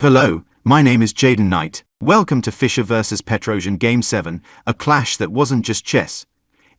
Hello, my name is Jaden Knight. Welcome to Fischer vs Petrosian Game 7, a clash that wasn't just chess.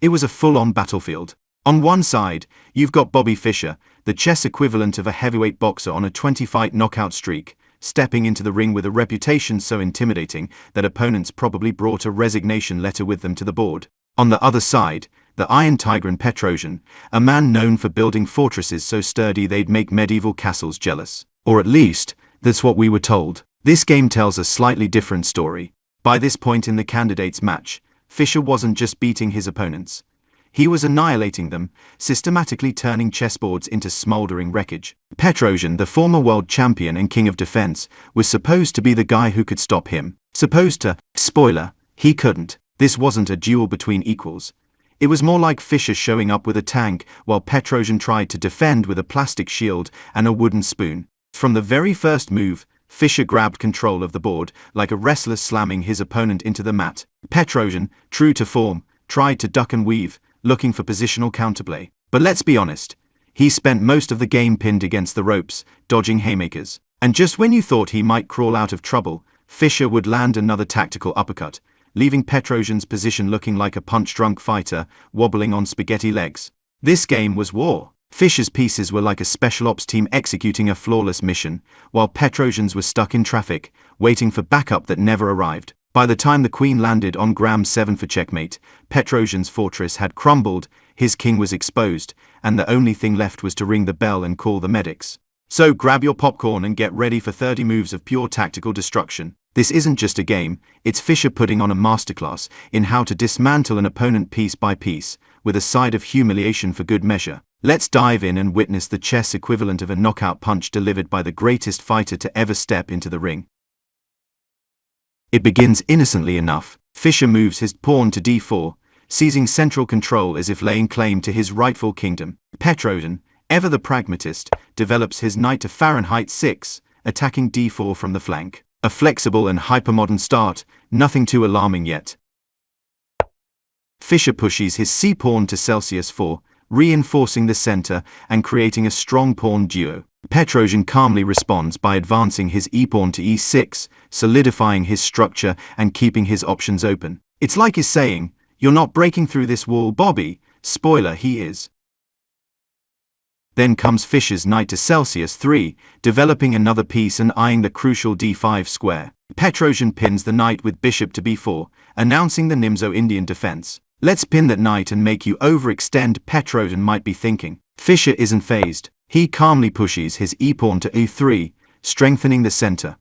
It was a full-on battlefield. On one side, you've got Bobby Fischer, the chess equivalent of a heavyweight boxer on a 20-fight knockout streak, stepping into the ring with a reputation so intimidating that opponents probably brought a resignation letter with them to the board. On the other side, the Iron Tigran Petrosian, a man known for building fortresses so sturdy they'd make medieval castles jealous. Or at least, that's what we were told. This game tells a slightly different story. By this point in the candidates' match, Fischer wasn't just beating his opponents. He was annihilating them, systematically turning chessboards into smoldering wreckage. Petrosian, the former world champion and king of defense, was supposed to be the guy who could stop him. Supposed to. Spoiler, he couldn't. This wasn't a duel between equals. It was more like Fischer showing up with a tank while Petrosian tried to defend with a plastic shield and a wooden spoon. From the very first move, Fischer grabbed control of the board, like a wrestler slamming his opponent into the mat. Petrosian, true to form, tried to duck and weave, looking for positional counterplay. But let's be honest, he spent most of the game pinned against the ropes, dodging haymakers. And just when you thought he might crawl out of trouble, Fischer would land another tactical uppercut, leaving Petrosian's position looking like a punch-drunk fighter, wobbling on spaghetti legs. This game was war. Fischer's pieces were like a special ops team executing a flawless mission, while Petrosian's were stuck in traffic, waiting for backup that never arrived. By the time the queen landed on Gram 7 for checkmate, Petrosian's fortress had crumbled, his king was exposed, and the only thing left was to ring the bell and call the medics. So grab your popcorn and get ready for 30 moves of pure tactical destruction. This isn't just a game, it's Fischer putting on a masterclass in how to dismantle an opponent piece by piece, with a side of humiliation for good measure. Let's dive in and witness the chess equivalent of a knockout punch delivered by the greatest fighter to ever step into the ring. It begins innocently enough. Fischer moves his pawn to d4, seizing central control as if laying claim to his rightful kingdom. Petrosian, ever the pragmatist, develops his knight to Fahrenheit 6, attacking d4 from the flank. A flexible and hypermodern start, nothing too alarming yet. Fischer pushes his c-pawn to Celsius 4, reinforcing the center and creating a strong pawn duo. Petrosian calmly responds by advancing his e-pawn to e6, solidifying his structure and keeping his options open. It's like he's saying, "You're not breaking through this wall, Bobby." Spoiler, he is. Then comes Fischer's knight to Celsius 3, developing another piece and eyeing the crucial d5 square. Petrosian pins the knight with bishop to b4, announcing the Nimzo-Indian defense. "Let's pin that knight and make you overextend," Petrosian might be thinking. Fischer isn't phased. He calmly pushes his e-pawn to e3, strengthening the center.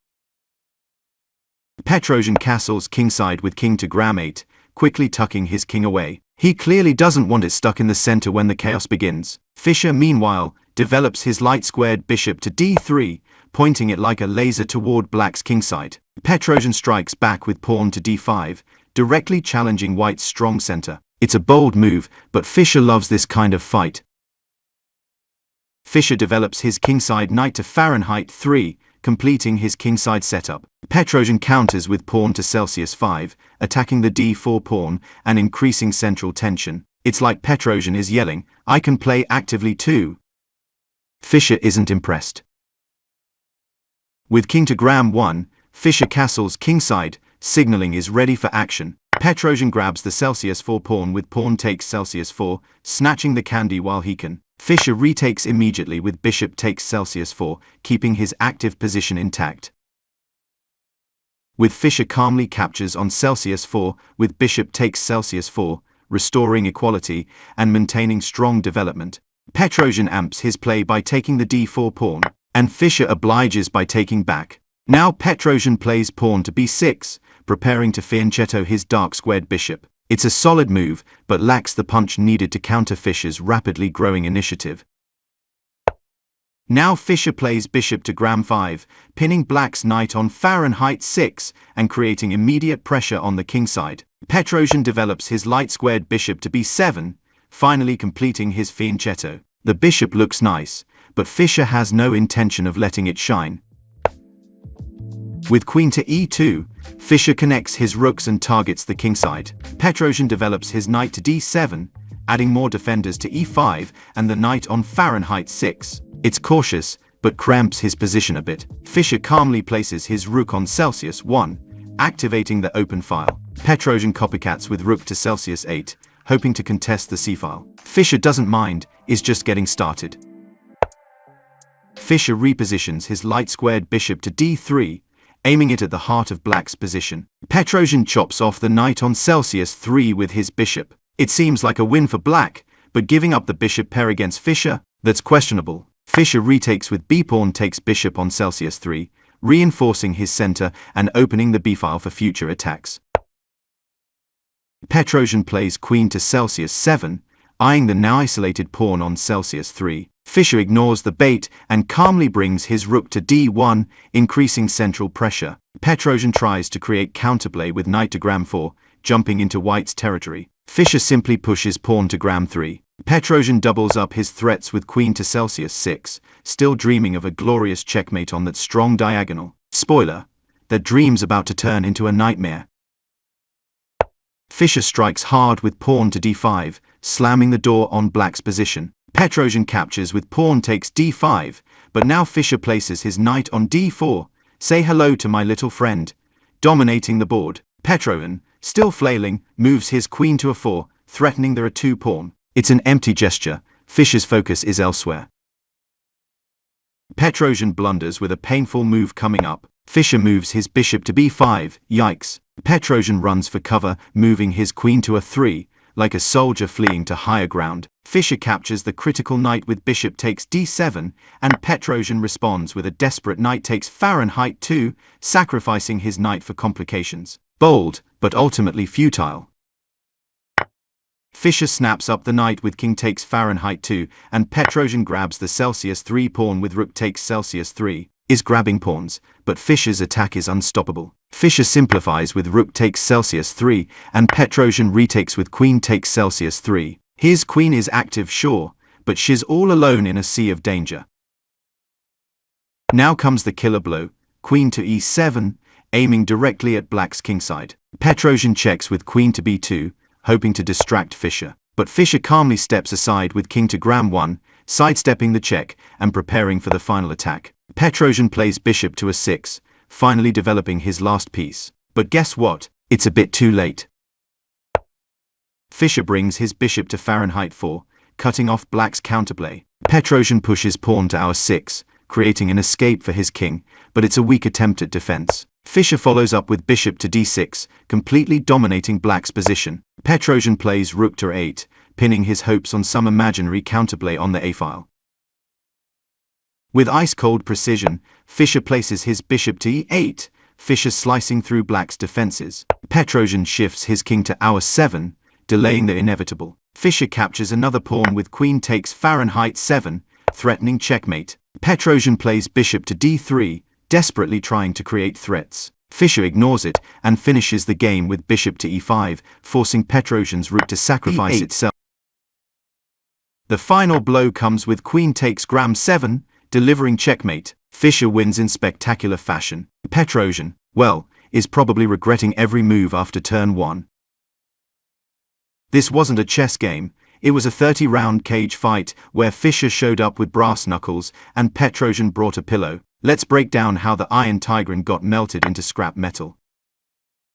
Petrosian castles kingside with king to Gram 8, quickly tucking his king away. He clearly doesn't want it stuck in the center when the chaos begins. Fischer, meanwhile, develops his light-squared bishop to d3, pointing it like a laser toward black's kingside. Petrosian strikes back with pawn to d5, directly challenging white's strong center. It's a bold move, but Fischer loves this kind of fight. Fischer develops his kingside knight to Fahrenheit 3, completing his kingside setup. Petrosian counters with pawn to Celsius 5, attacking the d4 pawn and increasing central tension. It's like Petrosian is yelling, "I can play actively too." Fischer isn't impressed. With king to Gram 1, Fischer castles kingside, signaling is ready for action. Petrosian grabs the Celsius 4 pawn with pawn takes Celsius 4, snatching the candy while he can. Fischer retakes immediately with bishop takes Celsius 4, keeping his active position intact. With Fischer calmly captures on Celsius 4 with bishop takes Celsius 4, restoring equality and maintaining strong development. Petrosian amps his play by taking the d4 pawn, and Fischer obliges by taking back. Now Petrosian plays pawn to b6, preparing to fianchetto his dark-squared bishop. It's a solid move, but lacks the punch needed to counter Fischer's rapidly growing initiative. Now Fischer plays bishop to Gram 5, pinning black's knight on Fahrenheit 6 and creating immediate pressure on the kingside. Petrosian develops his light-squared bishop to b7, finally completing his fianchetto. The bishop looks nice, but Fischer has no intention of letting it shine. With queen to e2, Fischer connects his rooks and targets the kingside. Petrosian develops his knight to d7, adding more defenders to e5 and the knight on Fahrenheit 6. It's cautious, but cramps his position a bit. Fischer calmly places his rook on Celsius 1, activating the open file. Petrosian copycats with rook to Celsius 8, hoping to contest the c-file. Fischer doesn't mind, is just getting started. Fischer repositions his light-squared bishop to d3, aiming it at the heart of black's position. Petrosian chops off the knight on Celsius 3 with his bishop. It seems like a win for black, but giving up the bishop pair against Fischer, that's questionable. Fischer retakes with b-pawn takes bishop on Celsius 3, reinforcing his center and opening the b-file for future attacks. Petrosian plays queen to Celsius 7, eyeing the now isolated pawn on Celsius 3. Fischer ignores the bait and calmly brings his rook to d1, increasing central pressure. Petrosian tries to create counterplay with knight to gram 4, jumping into white's territory. Fischer simply pushes pawn to gram 3. Petrosian doubles up his threats with queen to Celsius 6, still dreaming of a glorious checkmate on that strong diagonal. Spoiler, that dream's about to turn into a nightmare. Fischer strikes hard with pawn to d5, slamming the door on black's position. Petrosian captures with pawn takes d5, but now Fischer places his knight on d4, say hello to my little friend, dominating the board. Petrosian, still flailing, moves his queen to a4, threatening the a2 pawn. It's an empty gesture, Fischer's focus is elsewhere. Petrosian blunders with a painful move coming up. Fischer moves his bishop to b5, yikes. Petrosian runs for cover, moving his queen to a3, like a soldier fleeing to higher ground. Fischer captures the critical knight with bishop takes d7, and Petrosian responds with a desperate knight takes Fahrenheit 2, sacrificing his knight for complications. Bold, but ultimately futile. Fischer snaps up the knight with king takes Fahrenheit 2, and Petrosian grabs the Celsius 3 pawn with rook takes Celsius 3, is grabbing pawns, but Fischer's attack is unstoppable. Fischer simplifies with rook takes Celsius 3, and Petrosian retakes with queen takes Celsius 3. His queen is active, sure, but she's all alone in a sea of danger. Now comes the killer blow, queen to e7, aiming directly at black's kingside. Petrosian checks with queen to b2, hoping to distract Fischer, but Fischer calmly steps aside with king to gram 1, sidestepping the check and preparing for the final attack. Petrosian plays bishop to a6, finally developing his last piece. But guess what? It's a bit too late. Fischer brings his bishop to Fahrenheit 4, cutting off black's counterplay. Petrosian pushes pawn to our6, creating an escape for his king, but it's a weak attempt at defense. Fischer follows up with bishop to d6, completely dominating black's position. Petrosian plays rook to 8, pinning his hopes on some imaginary counterplay on the a-file. With ice-cold precision, Fischer places his bishop to e8, Fischer slicing through black's defenses. Petrosian shifts his king to our7, delaying the inevitable. Fischer captures another pawn with queen takes Fahrenheit 7, threatening checkmate. Petrosian plays bishop to d3, desperately trying to create threats. Fischer ignores it and finishes the game with bishop to e5, forcing Petrosian's rook to sacrifice itself. The final blow comes with queen takes gram 7, delivering checkmate. Fischer wins in spectacular fashion. Petrosian, well, is probably regretting every move after turn 1. This wasn't a chess game, it was a 30-round cage fight where Fischer showed up with brass knuckles and Petrosian brought a pillow. Let's break down how the Iron Tigran got melted into scrap metal.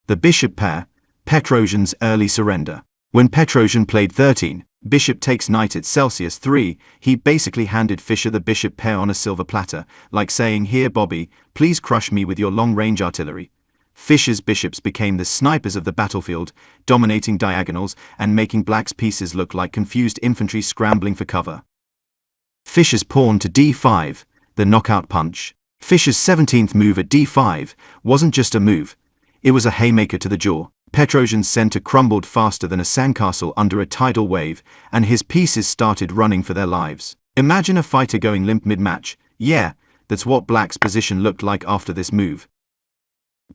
The bishop pair, Petrosian's early surrender. When Petrosian played 13, bishop takes knight at Celsius 3, he basically handed Fischer the bishop pair on a silver platter, like saying, "Here, Bobby, please crush me with your long-range artillery." Fischer's bishops became the snipers of the battlefield, dominating diagonals and making black's pieces look like confused infantry scrambling for cover. Fischer's pawn to d5, the knockout punch. Fischer's 17th move at d5 wasn't just a move, it was a haymaker to the jaw. Petrosian's center crumbled faster than a sandcastle under a tidal wave, and his pieces started running for their lives. Imagine a fighter going limp mid-match. Yeah, that's what black's position looked like after this move.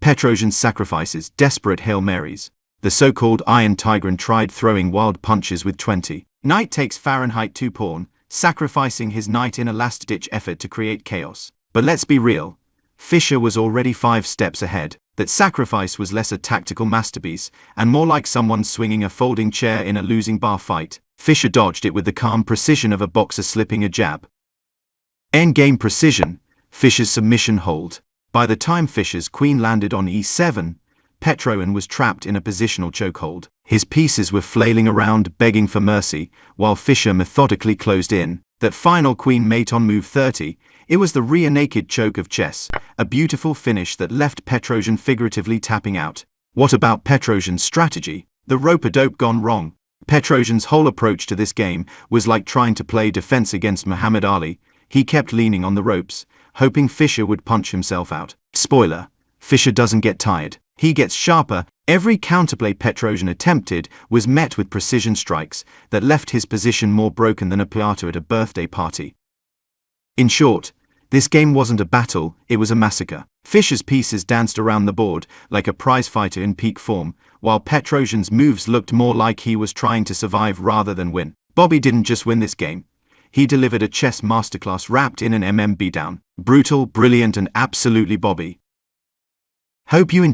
Petrosian sacrifices desperate Hail Marys. The so-called Iron Tigran tried throwing wild punches with 20. Knight takes Fahrenheit 2 pawn, sacrificing his knight in a last-ditch effort to create chaos. But let's be real, Fischer was already 5 steps ahead. That sacrifice was less a tactical masterpiece and more like someone swinging a folding chair in a losing bar fight. Fischer dodged it with the calm precision of a boxer slipping a jab. Endgame precision, Fischer's submission hold. By the time Fischer's queen landed on e7, Petrosian was trapped in a positional chokehold. His pieces were flailing around, begging for mercy, while Fischer methodically closed in. That final queen mate on move 30, it was the rear-naked choke of chess, a beautiful finish that left Petrosian figuratively tapping out. What about Petrosian's strategy? The rope-a-dope gone wrong. Petrosian's whole approach to this game was like trying to play defense against Muhammad Ali. He kept leaning on the ropes, hoping Fischer would punch himself out. Spoiler: Fischer doesn't get tired. He gets sharper. Every counterplay Petrosian attempted was met with precision strikes that left his position more broken than a piñata at a birthday party. In short, this game wasn't a battle, it was a massacre. Fischer's pieces danced around the board like a prizefighter in peak form, while Petrosian's moves looked more like he was trying to survive rather than win. Bobby didn't just win this game. He delivered a chess masterclass wrapped in an beatdown. Brutal, brilliant, and absolutely Bobby. Hope you enjoyed.